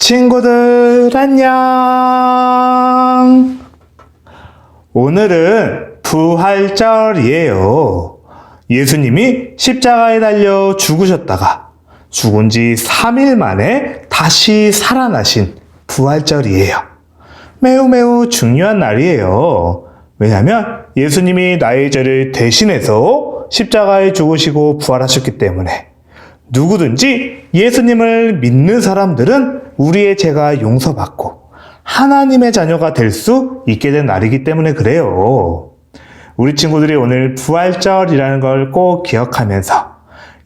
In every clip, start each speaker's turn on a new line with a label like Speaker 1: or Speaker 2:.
Speaker 1: 친구들 안녕. 오늘은 부활절이에요. 예수님이 십자가에 달려 죽으셨다가 죽은 지 3일 만에 다시 살아나신 부활절이에요. 매우 중요한 날이에요. 왜냐하면 예수님이 나의 죄를 대신해서 십자가에 죽으시고 부활하셨기 때문에 누구든지 예수님을 믿는 사람들은 우리의 죄가 용서받고 하나님의 자녀가 될 수 있게 된 날이기 때문에 그래요. 우리 친구들이 오늘 부활절이라는 걸 꼭 기억하면서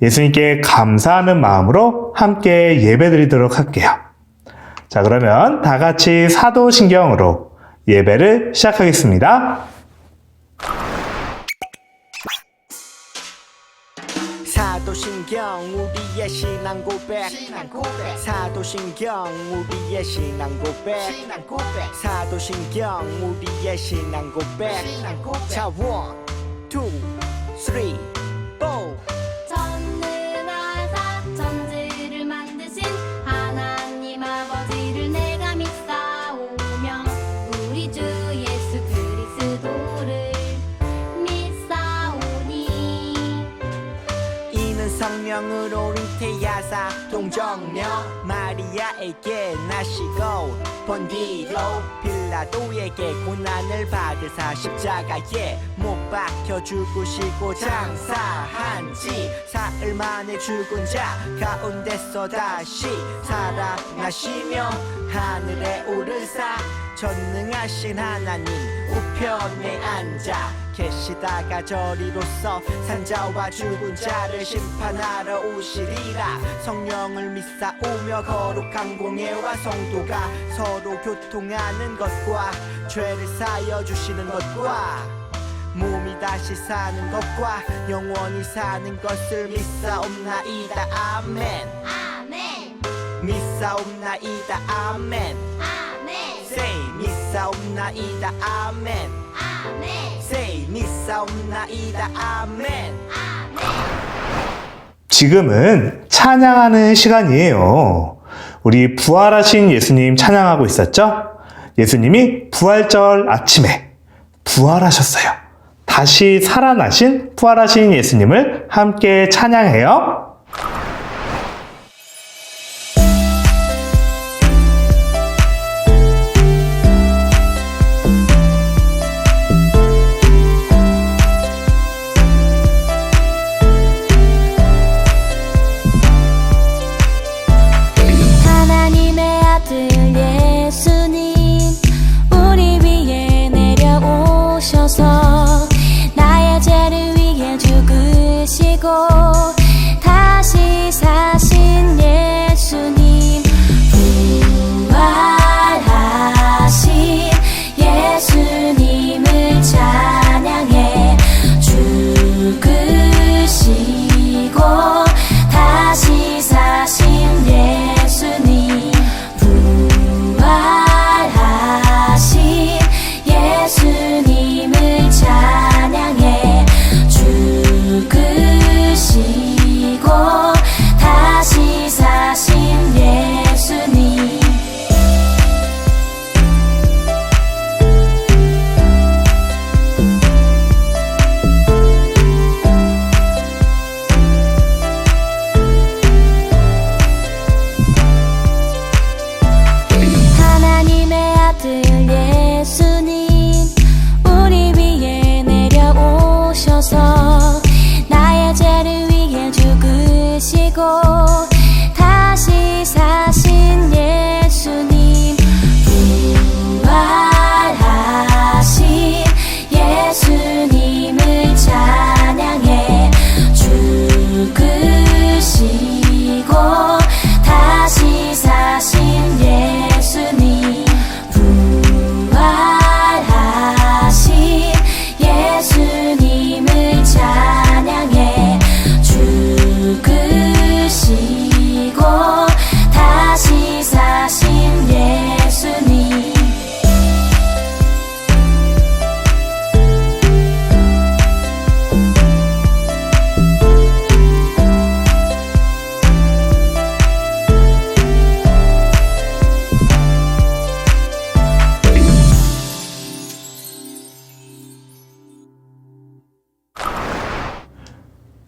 Speaker 1: 예수님께 감사하는 마음으로 함께 예배드리도록 할게요. 자, 그러면 다 같이 사도신경으로 예배를 시작하겠습니다.
Speaker 2: 사도신경 우리의 신앙 고백 사도신경 우리의 신앙 고백 사도신경 우리의 신앙 고백 자, 1, 2, 3, 4
Speaker 3: 전능하사 천지를 만드신 하나님 아버지를 내가 믿사오며 우리 주 예수 그리스도를 믿사오니
Speaker 2: 이는 성령으로 잉태하사 동정녀 마리아에게 나시고 본디로 빌라도에게 고난을 받으사 십자가에 못 박혀 죽으시고 장사한 지 사흘 만에 죽은 자 가운데서 다시 살아나시며 하늘에 오르사 전능하신 하나님 우편에 앉아 계시다가 저리로서 산자와 죽은 자를 심판하러 오시리라. 성령을 믿사오며 거룩한 공예와 성도가 서로 교통하는 것과 죄를 사여 주시는 것과 몸이 다시 사는 것과 영원히 사는 것을 믿사옵나이다. 아멘.
Speaker 3: 아멘
Speaker 2: 믿사옵나이다. 아멘.
Speaker 3: 아멘
Speaker 2: Say 믿사옵나이다. 아멘.
Speaker 3: 아멘
Speaker 2: Say 믿사옵나이다. 아멘.
Speaker 1: 지금은 찬양하는 시간이에요. 우리 부활하신 예수님 찬양하고 있었죠? 예수님이 부활절 아침에 부활하셨어요. 다시 살아나신 부활하신 예수님을 함께 찬양해요.
Speaker 3: 하나님의 아들 예수님 우리 위에 내려오셔서 나의 죄를 위해 죽으시고 다시 사신 예수님 부활하신 예수님을 찬양해 죽으시고 다시 사신 예수님 부활하신 예수님을 찬양해 죽으시고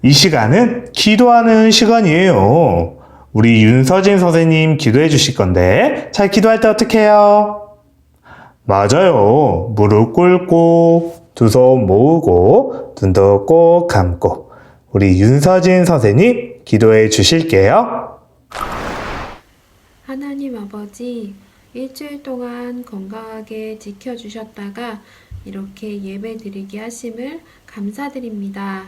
Speaker 1: 이 시간은 기도하는 시간이에요. 우리 윤서진 선생님 기도해 주실 건데, 자, 기도할 때 어떻게 해요? 맞아요. 무릎 꿇고, 두 손 모으고, 눈도 꼭 감고, 우리 윤서진 선생님 기도해 주실게요.
Speaker 4: 하나님 아버지, 일주일 동안 건강하게 지켜주셨다가 이렇게 예배 드리게 하심을 감사드립니다.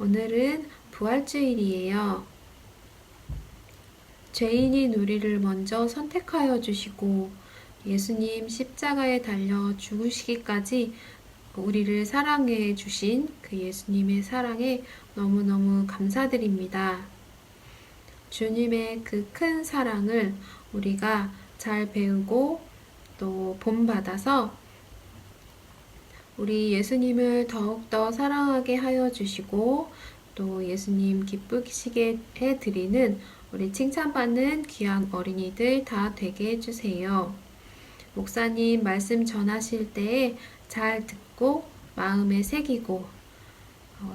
Speaker 4: 오늘은 부활주일이에요. 죄인인 우리를 먼저 선택하여 주시고 예수님 십자가에 달려 죽으시기까지 우리를 사랑해 주신 그 예수님의 사랑에 너무너무 감사드립니다. 주님의 그 큰 사랑을 우리가 잘 배우고 또 본받아서 우리 예수님을 더욱더 사랑하게 하여 주시고 또 예수님 기쁘시게 해드리는 우리 칭찬받는 귀한 어린이들 다 되게 해주세요. 목사님 말씀 전하실 때에 잘 듣고 마음에 새기고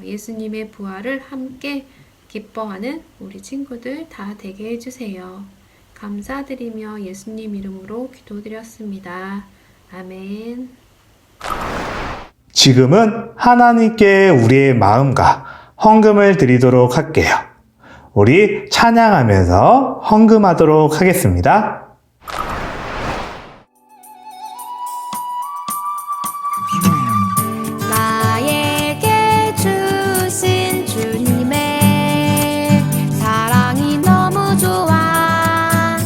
Speaker 4: 예수님의 부활을 함께 기뻐하는 우리 친구들 다 되게 해주세요. 감사드리며 예수님 이름으로 기도드렸습니다. 아멘.
Speaker 1: 지금은 하나님께 우리의 마음과 헌금을 드리도록 할게요. 우리 찬양하면서 헌금하도록 하겠습니다.
Speaker 3: 나에게 주신 주님의 사랑이 너무 좋아.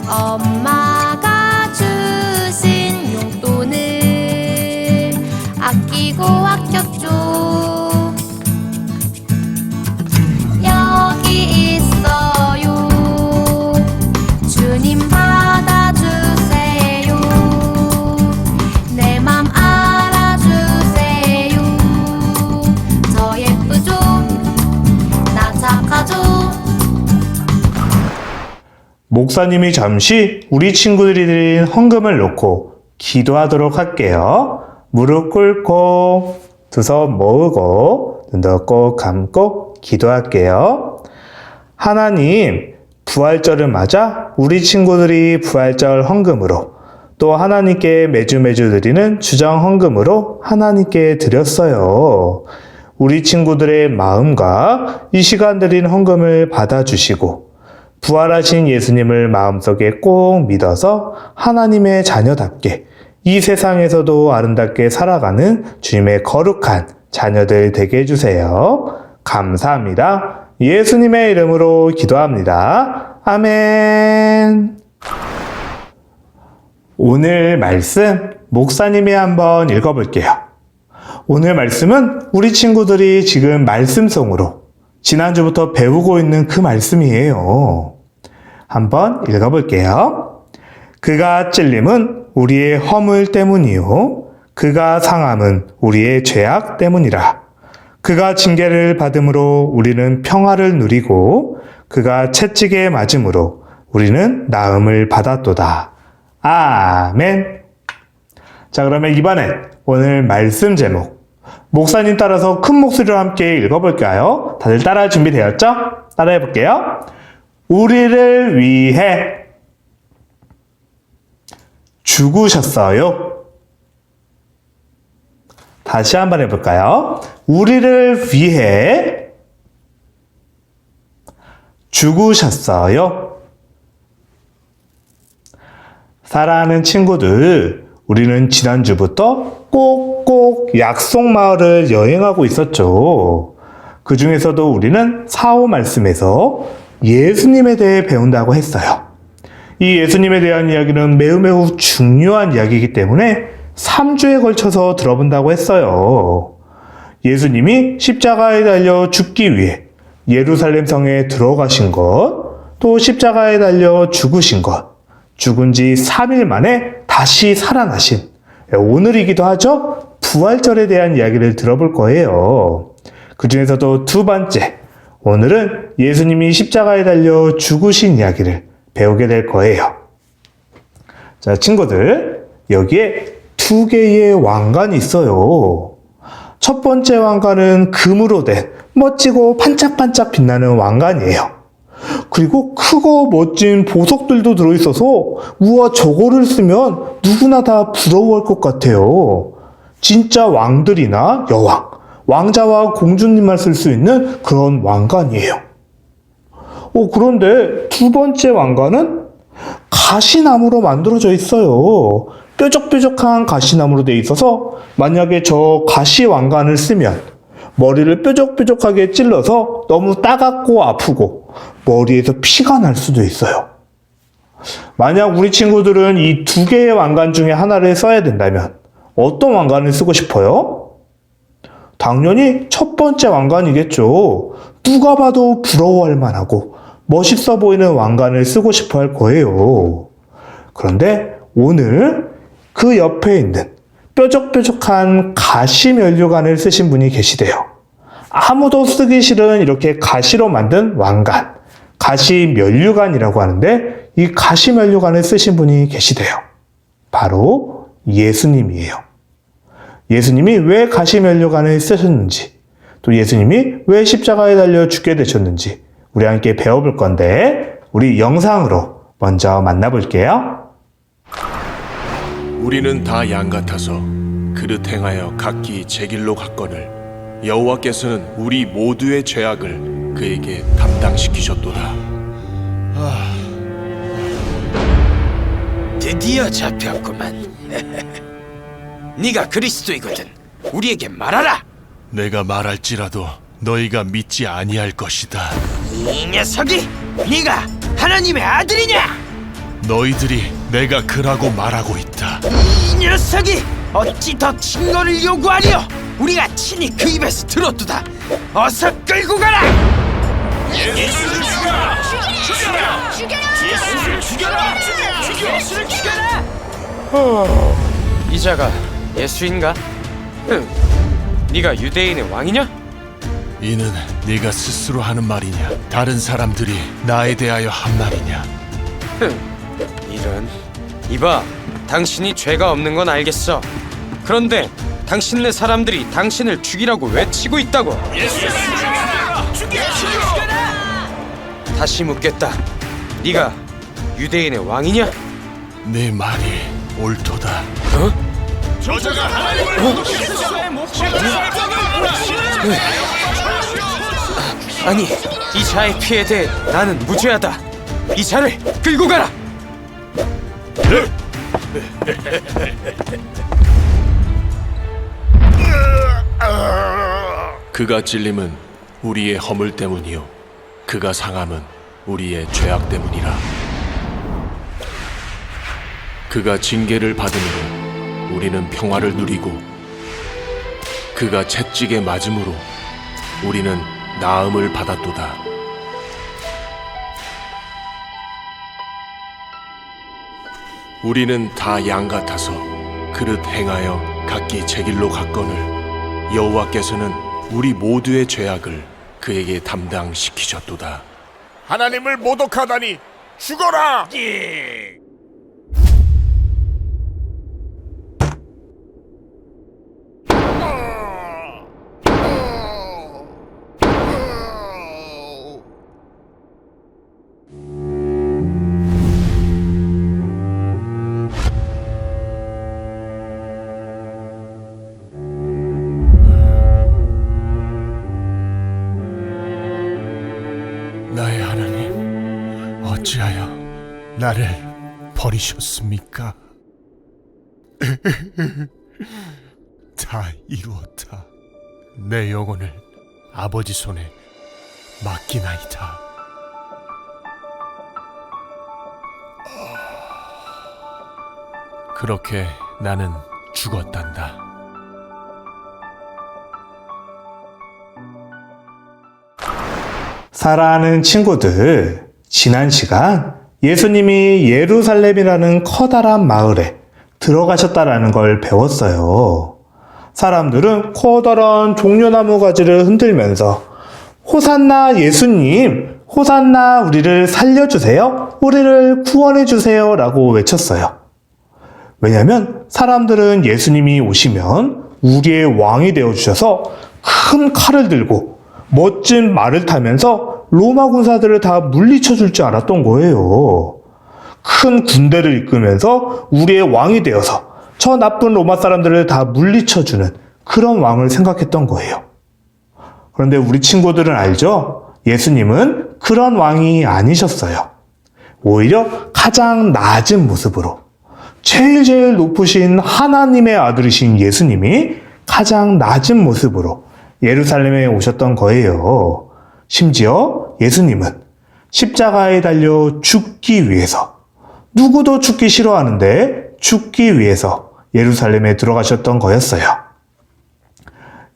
Speaker 3: 엄마가 주신 용돈을 아끼고 아꼈죠. 여기 있어요. 주님 받아주세요. 내 맘 알아주세요. 저 예쁘죠? 나 착하죠?
Speaker 1: 목사님이 잠시 우리 친구들이 드린 헌금을 놓고 기도하도록 할게요. 무릎 꿇고 두 손 모으고 눈도 꼭 감고 기도할게요. 하나님, 부활절을 맞아 우리 친구들이 부활절 헌금으로 또 하나님께 매주 드리는 주정 헌금으로 하나님께 드렸어요. 우리 친구들의 마음과 이 시간 드린 헌금을 받아주시고 부활하신 예수님을 마음속에 꼭 믿어서 하나님의 자녀답게 이 세상에서도 아름답게 살아가는 주님의 거룩한 자녀들 되게 해주세요. 감사합니다. 예수님의 이름으로 기도합니다. 아멘. 오늘 말씀 목사님이 한번 읽어볼게요. 오늘 말씀은 우리 친구들이 지금 말씀송으로 지난주부터 배우고 있는 그 말씀이에요. 한번 읽어볼게요. 그가 찔림은 우리의 허물 때문이요 그가 상함은 우리의 죄악 때문이라. 그가 징계를 받음으로 우리는 평화를 누리고 그가 채찍에 맞음으로 우리는 나음을 받았도다. 아멘. 자, 그러면 이번엔 오늘 말씀 제목 목사님 따라서 큰 목소리로 함께 읽어볼까요? 다들 따라할 준비 되었죠? 따라해볼게요. 우리를 위해 죽으셨어요. 다시 한번 해볼까요? 우리를 위해 죽으셨어요. 사랑하는 친구들, 우리는 지난주부터 꼭꼭 약속마을을 여행하고 있었죠. 그 중에서도 우리는 사오 말씀에서 예수님에 대해 배운다고 했어요. 이 예수님에 대한 이야기는 매우 중요한 이야기이기 때문에 3주에 걸쳐서 들어본다고 했어요. 예수님이 십자가에 달려 죽기 위해 예루살렘 성에 들어가신 것, 또 십자가에 달려 죽으신 것, 죽은 지 3일 만에 다시 살아나신, 오늘이기도 하죠? 부활절에 대한 이야기를 들어볼 거예요. 그 중에서도 두 번째, 오늘은 예수님이 십자가에 달려 죽으신 이야기를 배우게 될 거예요. 자, 친구들, 여기에 두 개의 왕관이 있어요. 첫 번째 왕관은 금으로 된 멋지고 반짝반짝 빛나는 왕관이에요. 그리고 크고 멋진 보석들도 들어있어서 우와 저거를 쓰면 누구나 다 부러워할 것 같아요. 진짜 왕들이나 여왕, 왕자와 공주님만 쓸 수 있는 그런 왕관이에요. 그런데 두 번째 왕관은 가시나무로 만들어져 있어요. 뾰족뾰족한 가시나무로 되어 있어서 만약에 저 가시 왕관을 쓰면 머리를 뾰족뾰족하게 찔러서 너무 따갑고 아프고 머리에서 피가 날 수도 있어요. 만약 우리 친구들은 이 두 개의 왕관 중에 하나를 써야 된다면 어떤 왕관을 쓰고 싶어요? 당연히 첫 번째 왕관이겠죠. 누가 봐도 부러워할 만하고 멋있어 보이는 왕관을 쓰고 싶어 할 거예요. 그런데 오늘 그 옆에 있는 뾰족뾰족한 가시 면류관을 쓰신 분이 계시대요. 아무도 쓰기 싫은 이렇게 가시로 만든 왕관, 가시 면류관이라고 하는데 이 가시 면류관을 쓰신 분이 계시대요. 바로 예수님이에요. 예수님이 왜 가시 면류관을 쓰셨는지, 또 예수님이 왜 십자가에 달려 죽게 되셨는지 우리 함께 배워볼 건데 우리 영상으로 먼저 만나볼게요.
Speaker 5: 우리는 다 양 같아서 그릇 행하여 각기 제 길로 갔거늘 여호와께서는 우리 모두의 죄악을 그에게 담당시키셨도다.
Speaker 6: 드디어 잡혔구만. 네가 그리스도이거든. 우리에게 말하라.
Speaker 5: 내가 말할지라도 너희가 믿지 아니할 것이다.
Speaker 6: 이 녀석이 네가 하나님의 아들이냐?
Speaker 5: 너희들이 내가 그라고 말하고 있다.
Speaker 6: 이 녀석이 어찌 더 증거를 요구하리요? 우리가 친히 그 입에서 들었도다. 어서 끌고 가라. 예수를 죽여라! 예수를 죽여라! 예수를 죽여라!
Speaker 7: 이자가 예수인가? 응. 네가 유대인의 왕이냐?
Speaker 5: 이는 네가 스스로 하는 말이냐? 다른 사람들이 나에 대하여 한 말이냐?
Speaker 7: 흥. 이런. 이봐, 당신이 죄가 없는 건 알겠어. 그런데 당신네 사람들이 당신을 죽이라고 외치고 있다고.
Speaker 6: 예수를 죽여라! 죽여라!
Speaker 7: 다시 묻겠다. 네가 유대인의 왕이냐?
Speaker 5: 내 말이 옳도다.
Speaker 6: 저자가 하나님을
Speaker 7: 아니, 이 자의 피에 대해 나는 무죄하다. 이 자를 끌고 가라.
Speaker 5: 그가 찔림은 우리의 허물 때문이요 그가 상함은 우리의 죄악 때문이라. 그가 징계를 받음으로 우리는 평화를 누리고 그가 채찍에 맞음으로 우리는 나음을 받았도다. 우리는 다 양 같아서 그릇 행하여 각기 제 길로 갔거늘 여호와께서는 우리 모두의 죄악을 그에게 담당시키셨도다.
Speaker 8: 하나님을 모독하다니 죽어라!
Speaker 5: 나의 하나님, 어찌하여 나를 버리셨습니까? 다 이루었다. 내 영혼을 아버지 손에 맡기나이다. 그렇게 나는 죽었단다.
Speaker 1: 사랑하는 친구들, 지난 시간 예수님이 예루살렘이라는 커다란 마을에 들어가셨다라는 걸 배웠어요. 사람들은 커다란 종려나무 가지를 흔들면서 호산나 예수님, 호산나 우리를 살려주세요, 우리를 구원해주세요 라고 외쳤어요. 왜냐하면 사람들은 예수님이 오시면 우리의 왕이 되어주셔서 큰 칼을 들고 멋진 말을 타면서 로마 군사들을 다 물리쳐 줄 줄 알았던 거예요. 큰 군대를 이끌면서 우리의 왕이 되어서 저 나쁜 로마 사람들을 다 물리쳐 주는 그런 왕을 생각했던 거예요. 그런데 우리 친구들은 알죠? 예수님은 그런 왕이 아니셨어요. 오히려 가장 낮은 모습으로 제일 높으신 하나님의 아들이신 예수님이 가장 낮은 모습으로 예루살렘에 오셨던 거예요. 심지어 예수님은 십자가에 달려 죽기 위해서, 누구도 죽기 싫어하는데 죽기 위해서 예루살렘에 들어가셨던 거였어요.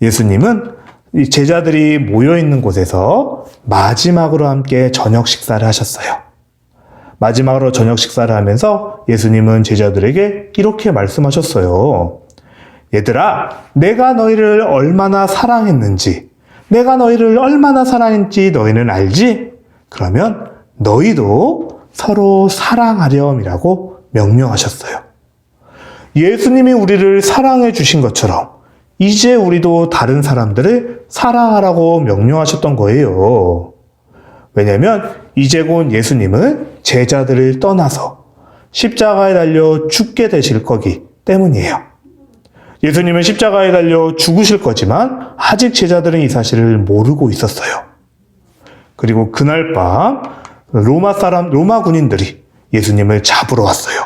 Speaker 1: 예수님은 이 제자들이 모여있는 곳에서 마지막으로 함께 저녁 식사를 하셨어요. 마지막으로 저녁 식사를 하면서 예수님은 제자들에게 이렇게 말씀하셨어요. 얘들아, 내가 너희를 얼마나 사랑했는지, 내가 너희를 얼마나 사랑했는지 너희는 알지? 그러면 너희도 서로 사랑하렴이라고 명령하셨어요. 예수님이 우리를 사랑해 주신 것처럼 이제 우리도 다른 사람들을 사랑하라고 명령하셨던 거예요. 왜냐하면 이제 곧 예수님은 제자들을 떠나서 십자가에 달려 죽게 되실 거기 때문이에요. 예수님은 십자가에 달려 죽으실 거지만 아직 제자들은 이 사실을 모르고 있었어요. 그리고 그날 밤 로마 군인들이 예수님을 잡으러 왔어요.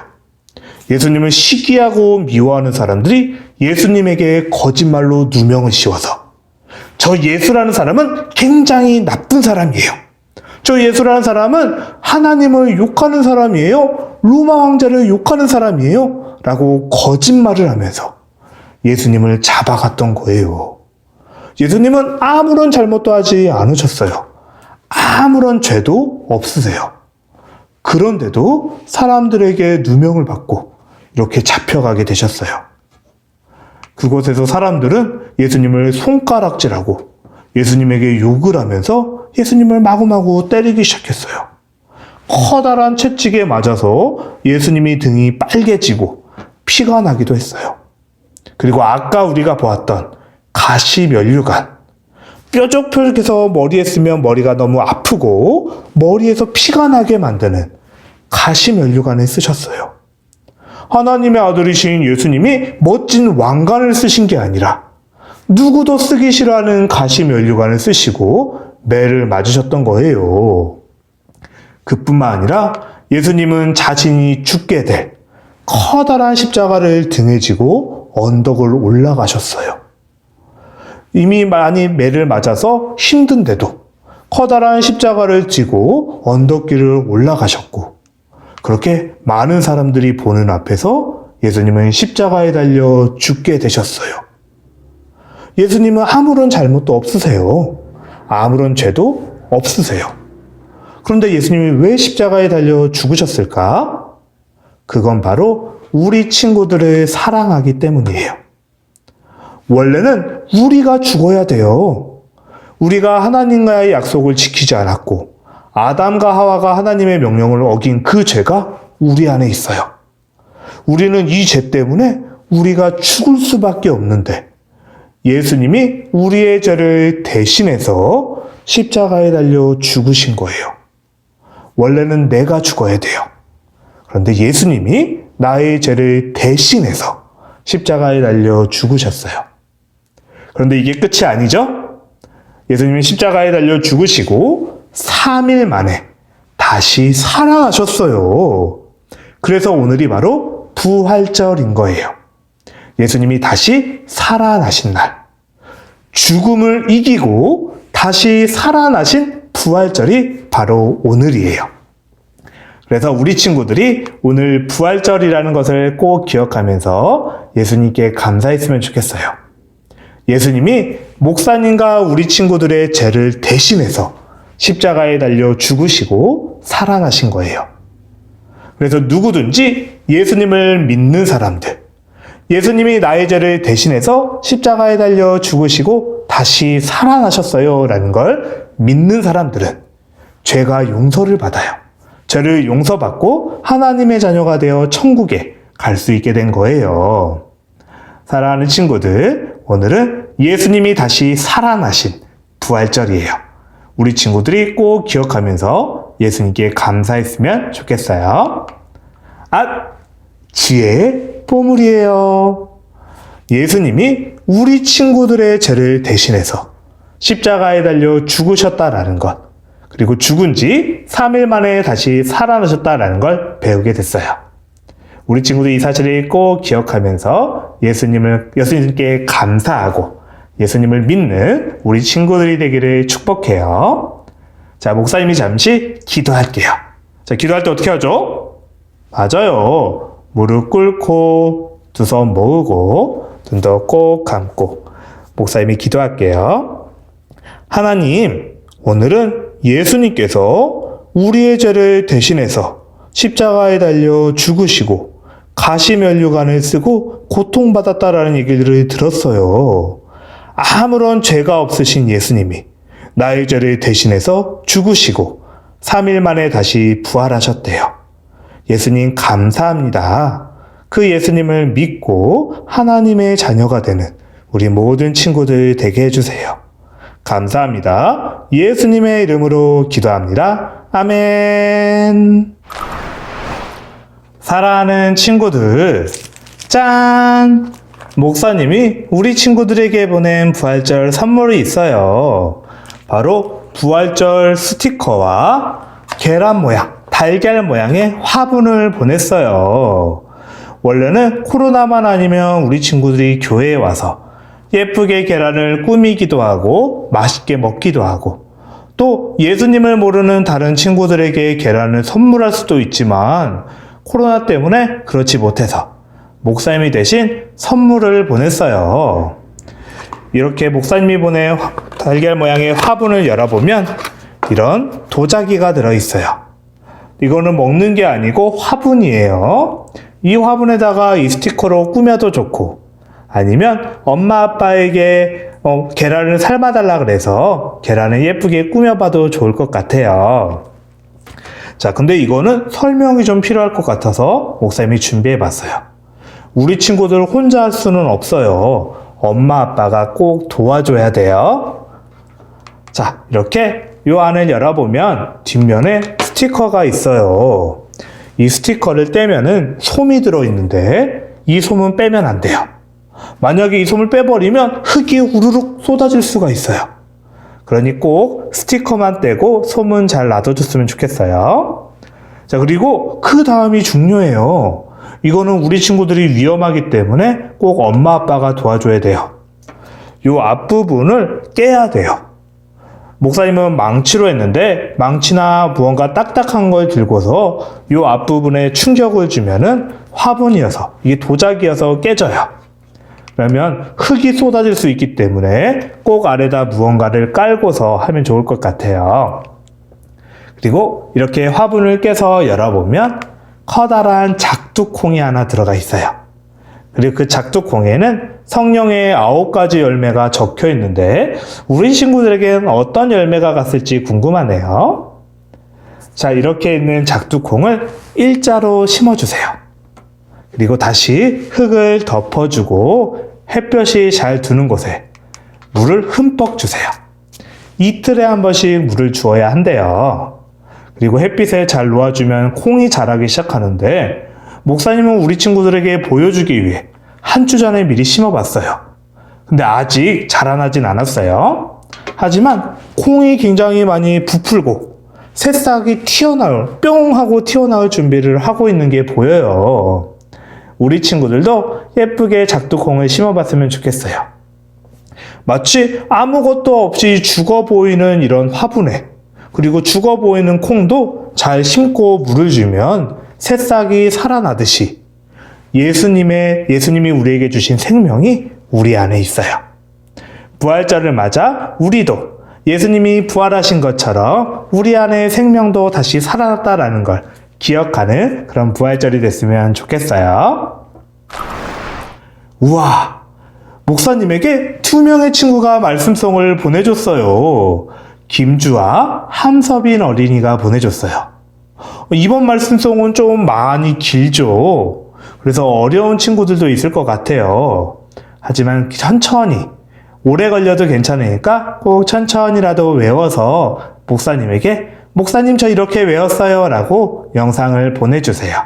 Speaker 1: 예수님을 시기하고 미워하는 사람들이 예수님에게 거짓말로 누명을 씌워서 저 예수라는 사람은 굉장히 나쁜 사람이에요. 저 예수라는 사람은 하나님을 욕하는 사람이에요. 로마 왕자를 욕하는 사람이에요. 라고 거짓말을 하면서 예수님을 잡아갔던 거예요. 예수님은 아무런 잘못도 하지 않으셨어요. 아무런 죄도 없으세요. 그런데도 사람들에게 누명을 받고 이렇게 잡혀가게 되셨어요. 그곳에서 사람들은 예수님을 손가락질하고 예수님에게 욕을 하면서 예수님을 마구마구 때리기 시작했어요. 커다란 채찍에 맞아서 예수님이 등이 빨개지고 피가 나기도 했어요. 그리고 아까 우리가 보았던 가시면류관, 뾰족뾰족해서 머리에 쓰면 머리가 너무 아프고 머리에서 피가 나게 만드는 가시면류관을 쓰셨어요. 하나님의 아들이신 예수님이 멋진 왕관을 쓰신 게 아니라 누구도 쓰기 싫어하는 가시면류관을 쓰시고 매를 맞으셨던 거예요. 그뿐만 아니라 예수님은 자신이 죽게 될 커다란 십자가를 등에 지고 언덕을 올라가셨어요. 이미 많이 매를 맞아서 힘든데도 커다란 십자가를 지고 언덕길을 올라가셨고, 그렇게 많은 사람들이 보는 앞에서 예수님은 십자가에 달려 죽게 되셨어요. 예수님은 아무런 잘못도 없으세요. 아무런 죄도 없으세요. 그런데 예수님이 왜 십자가에 달려 죽으셨을까? 그건 바로 우리 친구들을 사랑하기 때문이에요. 원래는 우리가 죽어야 돼요. 우리가 하나님과의 약속을 지키지 않았고 아담과 하와가 하나님의 명령을 어긴 그 죄가 우리 안에 있어요. 우리는 이 죄 때문에 우리가 죽을 수밖에 없는데 예수님이 우리의 죄를 대신해서 십자가에 달려 죽으신 거예요. 원래는 내가 죽어야 돼요. 그런데 예수님이 나의 죄를 대신해서 십자가에 달려 죽으셨어요. 그런데 이게 끝이 아니죠? 예수님이 십자가에 달려 죽으시고 3일 만에 다시 살아나셨어요. 그래서 오늘이 바로 부활절인 거예요. 예수님이 다시 살아나신 날, 죽음을 이기고 다시 살아나신 부활절이 바로 오늘이에요. 그래서 우리 친구들이 오늘 부활절이라는 것을 꼭 기억하면서 예수님께 감사했으면 좋겠어요. 예수님이 목사님과 우리 친구들의 죄를 대신해서 십자가에 달려 죽으시고 살아나신 거예요. 그래서 누구든지 예수님을 믿는 사람들, 예수님이 나의 죄를 대신해서 십자가에 달려 죽으시고 다시 살아나셨어요 라는 걸 믿는 사람들은 죄가 용서를 받아요. 죄를 용서받고 하나님의 자녀가 되어 천국에 갈 수 있게 된 거예요. 사랑하는 친구들, 오늘은 예수님이 다시 살아나신 부활절이에요. 우리 친구들이 꼭 기억하면서 예수님께 감사했으면 좋겠어요. 지혜의 보물이에요. 예수님이 우리 친구들의 죄를 대신해서 십자가에 달려 죽으셨다라는 것, 그리고 죽은 지 3일 만에 다시 살아나셨다라는 걸 배우게 됐어요. 우리 친구들이 이 사실을 꼭 기억하면서 예수님께 감사하고 예수님을 믿는 우리 친구들이 되기를 축복해요. 자, 목사님이 잠시 기도할게요. 자, 기도할 때 어떻게 하죠? 맞아요. 무릎 꿇고 두 손 모으고 눈도 꼭 감고 목사님이 기도할게요. 하나님, 오늘은 예수님께서 우리의 죄를 대신해서 십자가에 달려 죽으시고 가시면류관을 쓰고 고통받았다라는 얘기를 들었어요. 아무런 죄가 없으신 예수님이 나의 죄를 대신해서 죽으시고 3일 만에 다시 부활하셨대요. 예수님 감사합니다. 그 예수님을 믿고 하나님의 자녀가 되는 우리 모든 친구들 되게 해주세요. 감사합니다. 예수님의 이름으로 기도합니다. 아멘. 사랑하는 친구들, 짠! 목사님이 우리 친구들에게 보낸 부활절 선물이 있어요. 바로 부활절 스티커와 계란 모양, 달걀 모양의 화분을 보냈어요. 원래는 코로나만 아니면 우리 친구들이 교회에 와서 예쁘게 계란을 꾸미기도 하고 맛있게 먹기도 하고 또 예수님을 모르는 다른 친구들에게 계란을 선물할 수도 있지만 코로나 때문에 그렇지 못해서 목사님이 대신 선물을 보냈어요. 이렇게 목사님이 보낸 달걀 모양의 화분을 열어보면 이런 도자기가 들어있어요. 이거는 먹는 게 아니고 화분이에요. 이 화분에다가 이 스티커로 꾸며도 좋고 아니면 엄마 아빠에게 계란을 삶아달라 그래서 계란을 예쁘게 꾸며봐도 좋을 것 같아요. 자, 근데 이거는 설명이 좀 필요할 것 같아서 목사님이 준비해봤어요. 우리 친구들 혼자 할 수는 없어요. 엄마 아빠가 꼭 도와줘야 돼요. 자, 이렇게 이 안을 열어보면 뒷면에 스티커가 있어요. 이 스티커를 떼면은 솜이 들어있는데 이 솜은 빼면 안 돼요. 만약에 이 솜을 빼버리면 흙이 우르륵 쏟아질 수가 있어요. 그러니 꼭 스티커만 떼고 솜은 잘 놔둬줬으면 좋겠어요. 자, 그리고 그 다음이 중요해요. 이거는 우리 친구들이 위험하기 때문에 꼭 엄마 아빠가 도와줘야 돼요. 요 앞부분을 깨야 돼요. 목사님은 망치로 했는데 망치나 무언가 딱딱한 걸 들고서 요 앞부분에 충격을 주면은 화분이어서 이게 도자기여서 깨져요. 그러면 흙이 쏟아질 수 있기 때문에 꼭 아래다 무언가를 깔고서 하면 좋을 것 같아요. 그리고 이렇게 화분을 깨서 열어보면 커다란 작두콩이 하나 들어가 있어요. 그리고 그 작두콩에는 성령의 9가지 열매가 적혀 있는데 우리 친구들에게는 어떤 열매가 갔을지 궁금하네요. 자, 이렇게 있는 작두콩을 일자로 심어주세요. 그리고 다시 흙을 덮어주고 햇볕이 잘 드는 곳에 물을 흠뻑 주세요. 이틀에 한 번씩 물을 주어야 한대요. 그리고 햇빛에 잘 놓아주면 콩이 자라기 시작하는데 목사님은 우리 친구들에게 보여주기 위해 한 주 전에 미리 심어봤어요. 근데 아직 자라나진 않았어요. 하지만 콩이 굉장히 많이 부풀고 새싹이 뿅 하고 튀어나올 준비를 하고 있는 게 보여요. 우리 친구들도 예쁘게 작두콩을 심어봤으면 좋겠어요. 마치 아무것도 없이 죽어 보이는 이런 화분에 그리고 죽어 보이는 콩도 잘 심고 물을 주면 새싹이 살아나듯이 예수님이 우리에게 주신 생명이 우리 안에 있어요. 부활절을 맞아 우리도 예수님이 부활하신 것처럼 우리 안에 생명도 다시 살아났다라는 걸 기억하는 그런 부활절이 됐으면 좋겠어요. 우와! 목사님에게 2명의 친구가 말씀송을 보내줬어요. 김주아, 함서빈 어린이가 보내줬어요. 이번 말씀송은 좀 많이 길죠. 그래서 어려운 친구들도 있을 것 같아요. 하지만 천천히 오래 걸려도 괜찮으니까 꼭 천천히라도 외워서 목사님에게 목사님 저 이렇게 외웠어요 라고 영상을 보내주세요.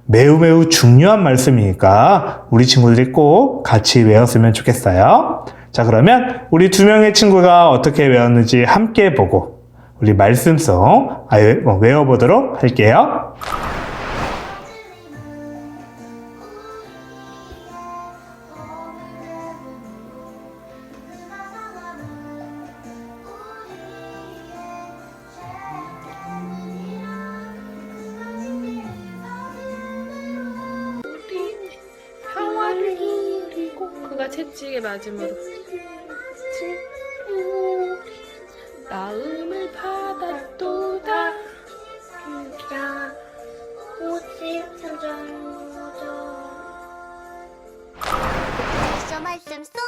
Speaker 1: 매우 중요한 말씀이니까 우리 친구들이 꼭 같이 외웠으면 좋겠어요. 자, 그러면 우리 두 명의 친구가 어떻게 외웠는지 함께 보고 우리 말씀송 외워보도록 할게요.
Speaker 4: 평화를 이루고 그가 채찍에 맞음으로 나음을 받았도다. 야 오직 천장우정
Speaker 3: 말씀송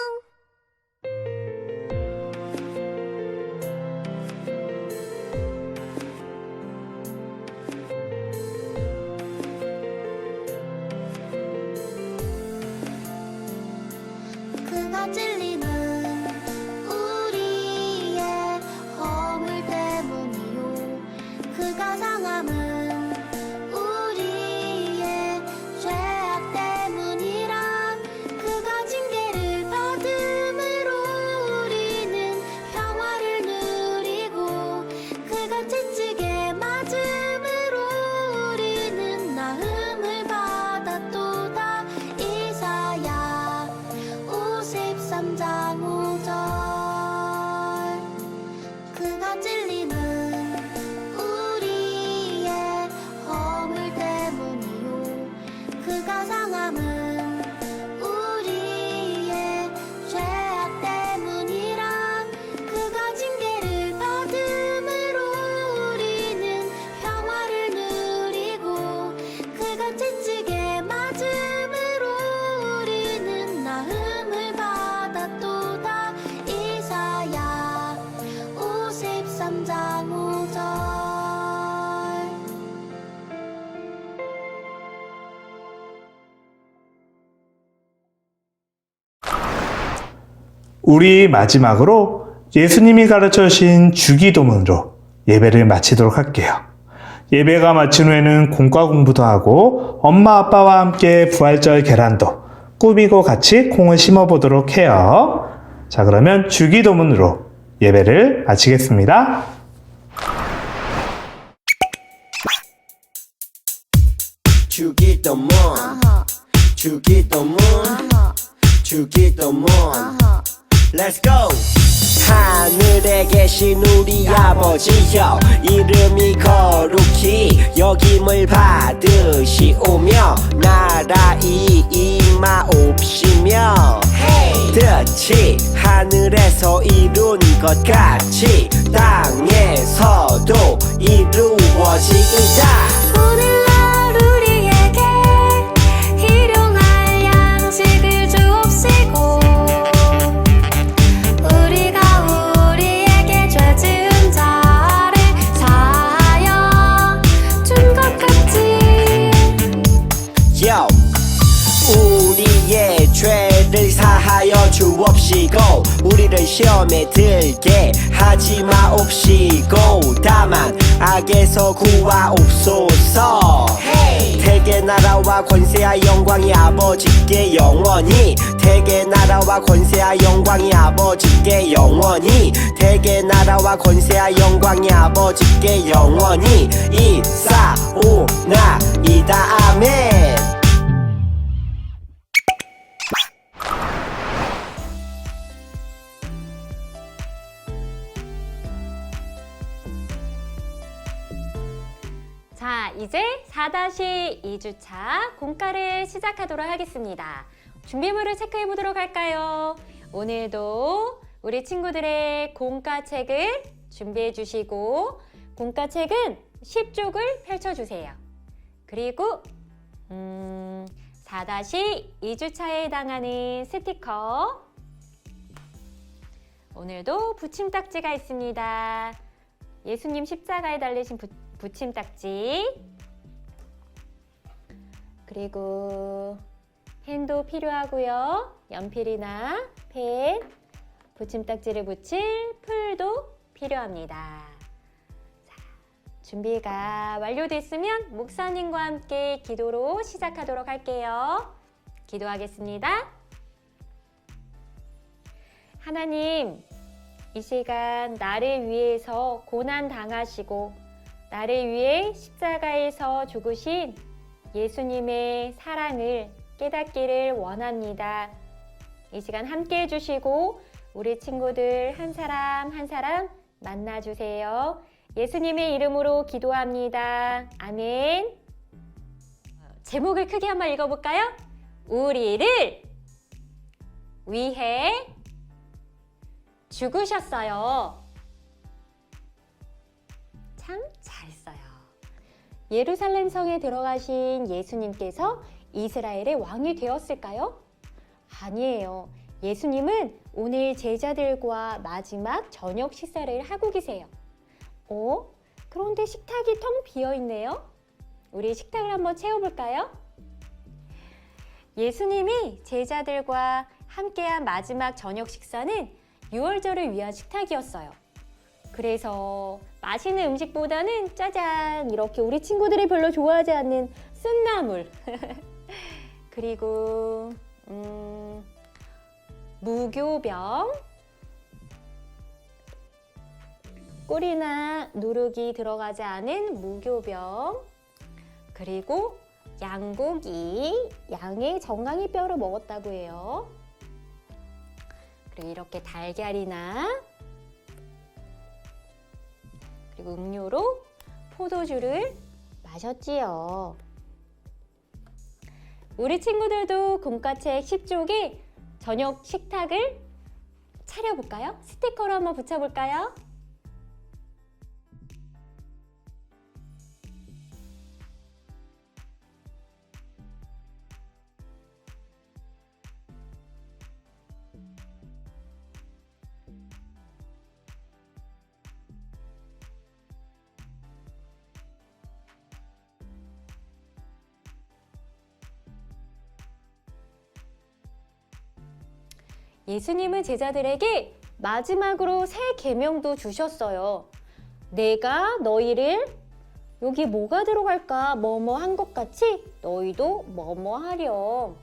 Speaker 3: 그가 찔리는 우리의 허물 때문이요 그가 상함은 우리의 죄악 때문이라 그가 징계를 받음으로 우리는 평화를 누리고 그가 채찍에 맞음으로 우리는 나음을 받았도다. 이사야 53장 5절 그가 찔리는 우리의 허물 때문이요 그가 상함은 우리의 죄악 때문이라 그가 징계를 받음으로 우리는 평화를 누리고 그가 채찍에 맞음으로 우리는 나음을 받았도다. 이사야 53장 5절
Speaker 1: 우리 마지막으로 예수님이 가르쳐 주신 주기도문으로 예배를 마치도록 할게요. 예배가 마친 후에는 공과 공부도 하고 엄마 아빠와 함께 부활절 계란도 꾸미고 같이 콩을 심어보도록 해요. 자, 그러면 주기도문으로 예배를 마치겠습니다.
Speaker 2: 주기도문 주기도문 주기도문 Let's go! 하늘에 계신 우리 아버지여 이름이 거룩히 여김을 받으시오며 나라이 임하옵시며 뜻이 하늘에서 이룬 것 같이 땅에서도 이루어지이다.
Speaker 3: 오늘날 우리에게 일용할 양식을 주옵시고 우리가 우리에게 죄 지은 자를 사하여 준 것 같이
Speaker 2: Yo. 우리의 죄를 사하여 주옵시고 우리를 시험에 들게 하지 마옵시고 다만 악에서 구하옵소서. 대개 나라와 권세와 영광이 아버지께 영원히 대개 나라와 권세와 영광이 아버지께 영원히 대개 나라와 권세와 영광이 아버지께 영원히 이사오나이다. 아멘.
Speaker 9: 자, 이제 4-2주차 공과를 시작하도록 하겠습니다. 준비물을 체크해 보도록 할까요? 오늘도 우리 친구들의 공과책을 준비해 주시고 공과책은 10쪽을 펼쳐주세요. 그리고 4-2주차에 해당하는 스티커 오늘도 붙임딱지가 있습니다. 예수님 십자가에 달리신 붙임딱지 그리고 펜도 필요하고요. 연필이나 펜 붙임딱지를 붙일 풀도 필요합니다. 자, 준비가 완료됐으면 목사님과 함께 기도로 시작하도록 할게요. 기도하겠습니다. 하나님, 이 시간 나를 위해서 고난 당하시고 나를 위해 십자가에서 죽으신 예수님의 사랑을 깨닫기를 원합니다. 이 시간 함께 해주시고 우리 친구들 한 사람 한 사람 만나주세요. 예수님의 이름으로 기도합니다. 아멘. 제목을 크게 한번 읽어볼까요? 우리를 위해 죽으셨어요. 참 잘했어요. 예루살렘 성에 들어가신 예수님께서 이스라엘의 왕이 되었을까요? 아니에요. 예수님은 오늘 제자들과 마지막 저녁 식사를 하고 계세요. 그런데 식탁이 텅 비어 있네요. 우리 식탁을 한번 채워볼까요? 예수님이 제자들과 함께한 마지막 저녁 식사는 유월절을 위한 식탁이었어요. 그래서 맛있는 음식보다는 짜잔 이렇게 우리 친구들이 별로 좋아하지 않는 쓴나물 그리고 무교병, 꿀이나 누룩이 들어가지 않은 무교병, 그리고 양고기, 양의 정강이 뼈를 먹었다고 해요. 그리고 이렇게 달걀이나 그리고 음료로 포도주를 마셨지요. 우리 친구들도 공과책 10쪽에 저녁 식탁을 차려볼까요? 스티커로 한번 붙여볼까요? 예수님은 제자들에게 마지막으로 새 계명도 주셨어요. 내가 너희를 여기 뭐가 들어갈까? 뭐뭐 한 것 같이 너희도 뭐뭐 하렴.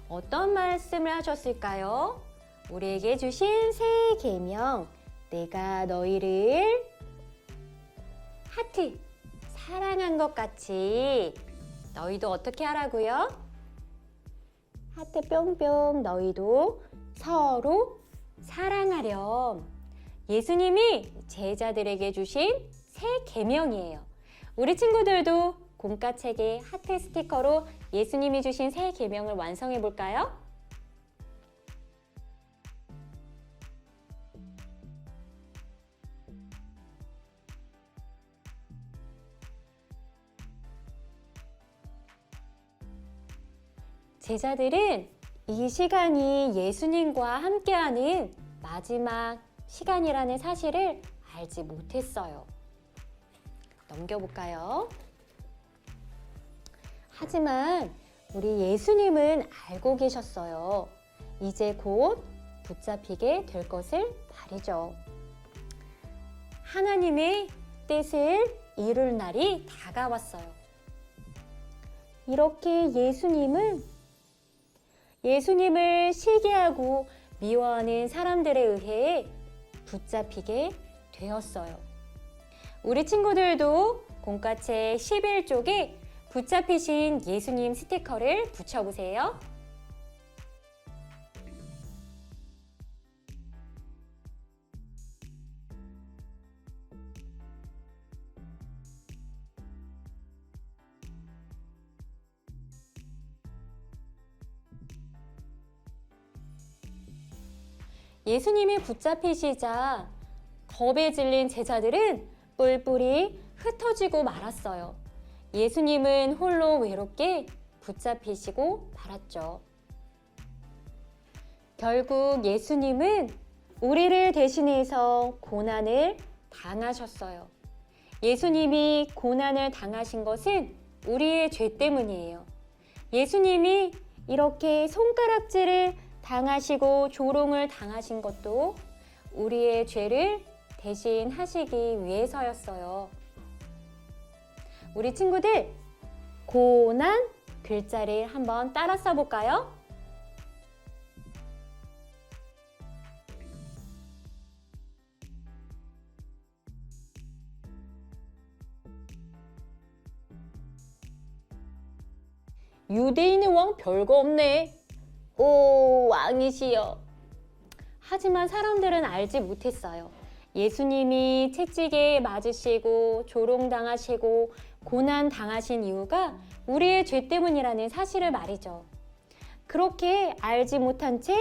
Speaker 9: 어떤 말씀을 하셨을까요? 우리에게 주신 새 계명. 내가 너희를 하트 사랑한 것 같이 너희도 어떻게 하라고요? 하트 뿅뿅 너희도 서로 사랑하렴. 예수님이 제자들에게 주신 새 계명이에요. 우리 친구들도 공과책에 하트 스티커로 예수님이 주신 새 계명을 완성해 볼까요? 제자들은 이 시간이 예수님과 함께하는 마지막 시간이라는 사실을 알지 못했어요. 넘겨볼까요? 하지만 우리 예수님은 알고 계셨어요. 이제 곧 붙잡히게 될 것을 말이죠. 하나님의 뜻을 이룰 날이 다가왔어요. 이렇게 예수님을 시기하고 미워하는 사람들에 의해 붙잡히게 되었어요. 우리 친구들도 공과책 11쪽에 붙잡히신 예수님 스티커를 붙여보세요. 예수님이 붙잡히시자 겁에 질린 제자들은 뿔뿔이 흩어지고 말았어요. 예수님은 홀로 외롭게 붙잡히시고 말았죠. 결국 예수님은 우리를 대신해서 고난을 당하셨어요. 예수님이 고난을 당하신 것은 우리의 죄 때문이에요. 예수님이 이렇게 손가락질을 당하시고 조롱을 당하신 것도 우리의 죄를 대신 하시기 위해서였어요. 우리 친구들, 고난 글자를 한번 따라 써볼까요? 유대인의 왕 별거 없네. 오, 왕이시여. 하지만 사람들은 알지 못했어요. 예수님이 채찍에 맞으시고 조롱당하시고 고난당하신 이유가 우리의 죄 때문이라는 사실을 말이죠. 그렇게 알지 못한 채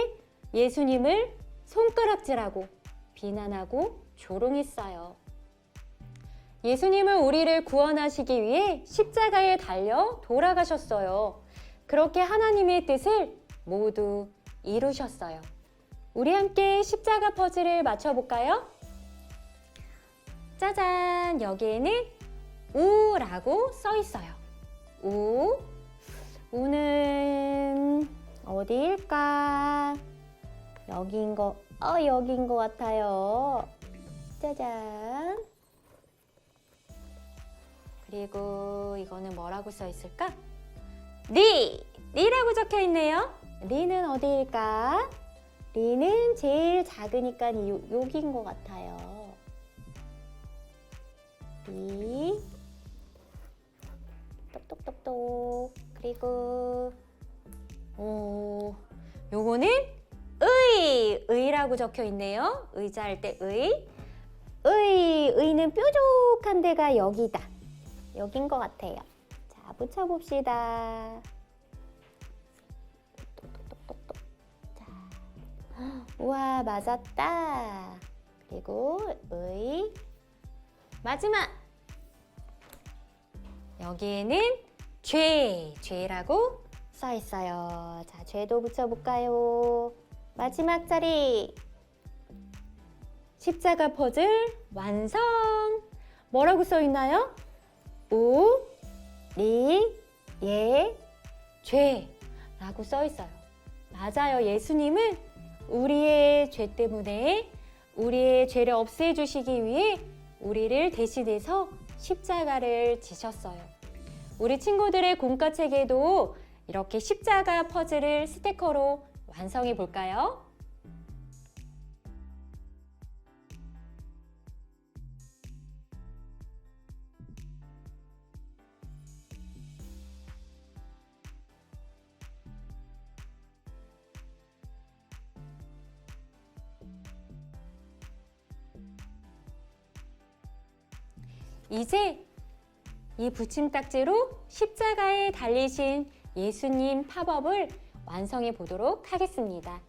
Speaker 9: 예수님을 손가락질하고 비난하고 조롱했어요. 예수님은 우리를 구원하시기 위해 십자가에 달려 돌아가셨어요. 그렇게 하나님의 뜻을 모두 이루셨어요. 우리 함께 십자가 퍼즐을 맞춰볼까요? 짜잔! 여기에는 우라고 써 있어요. 우는 어디일까? 여기인 거 같아요. 짜잔! 그리고 이거는 뭐라고 써 있을까? 리라고 적혀 있네요. 리는 어디일까? 리는 제일 작으니까 여기인 것 같아요. 리. 똑똑똑똑. 그리고 요거는 의라고 적혀 있네요. 의자 할 때 의는 뾰족한 데가 여기다. 여긴 것 같아요. 자, 붙여봅시다. 똑똑똑똑똑. 자, 우와, 맞았다. 그리고 마지막. 여기에는 죄라고 써 있어요. 자, 죄도 붙여볼까요? 마지막 자리. 십자가 퍼즐 완성. 뭐라고 써 있나요? 죄라고 써 있어요. 맞아요. 예수님은 우리의 죄 때문에 우리의 죄를 없애주시기 위해 우리를 대신해서 십자가를 지셨어요. 우리 친구들의 공과책에도 이렇게 십자가 퍼즐을 스티커로 완성해 볼까요? 이제 이 붙임딱지로 십자가에 달리신 예수님 팝업을 완성해 보도록 하겠습니다.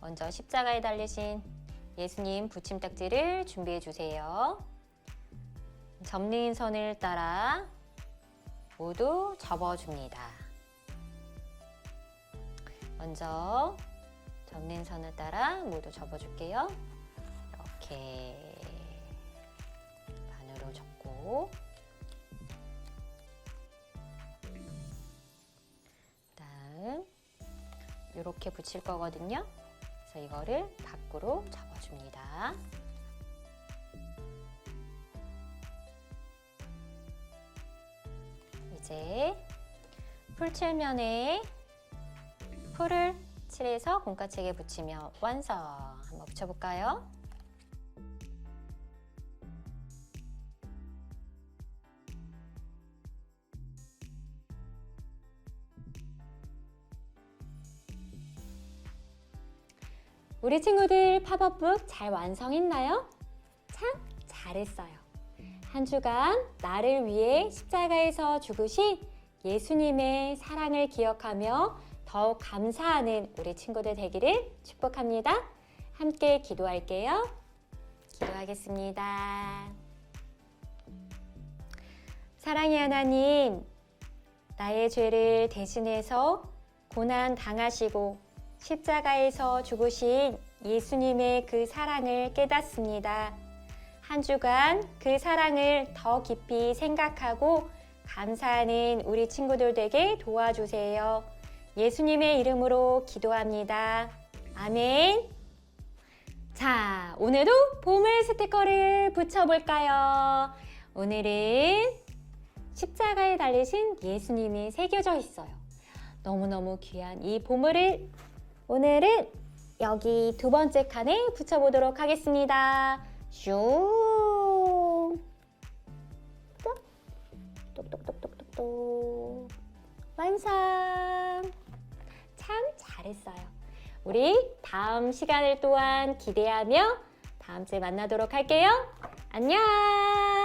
Speaker 9: 먼저 십자가에 달리신 예수님 붙임딱지를 준비해 주세요. 접는 선을 따라 모두 접어줍니다. 먼저 접는 선을 따라 모두 접어줄게요. 이렇게 반으로 접고 다음 이렇게 붙일 거거든요. 그래서 이거를 밖으로 접어줍니다. 이제 풀칠면에 풀을 칠해서 공과책에 붙이며 완성. 한번 붙여볼까요? 우리 친구들 팝업북 잘 완성했나요? 참 잘했어요. 한 주간 나를 위해 십자가에서 죽으신 예수님의 사랑을 기억하며 더욱 감사하는 우리 친구들 되기를 축복합니다. 함께 기도할게요. 기도하겠습니다. 사랑의 하나님, 나의 죄를 대신해서 고난 당하시고 십자가에서 죽으신 예수님의 그 사랑을 깨닫습니다. 한 주간 그 사랑을 더 깊이 생각하고 감사하는 우리 친구들 되게 도와주세요. 예수님의 이름으로 기도합니다. 아멘. 자, 오늘도 보물 스티커를 붙여볼까요? 오늘은 십자가에 달리신 예수님이 새겨져 있어요. 너무너무 귀한 이 보물을 오늘은 여기 두 번째 칸에 붙여보도록 하겠습니다. 슝! 똑똑똑똑똑똑 완성! 참 잘했어요. 우리 다음 시간을 또한 기대하며 다음 주에 만나도록 할게요. 안녕!